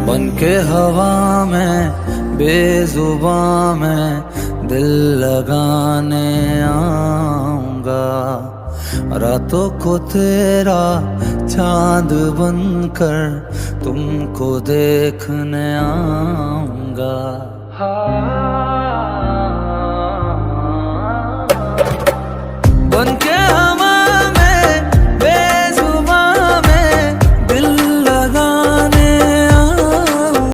बन के हवा में बेजुबां में दिल लगाने आऊंगा। रातों को तेरा चांद बनकर तुमको देखने आऊंगा।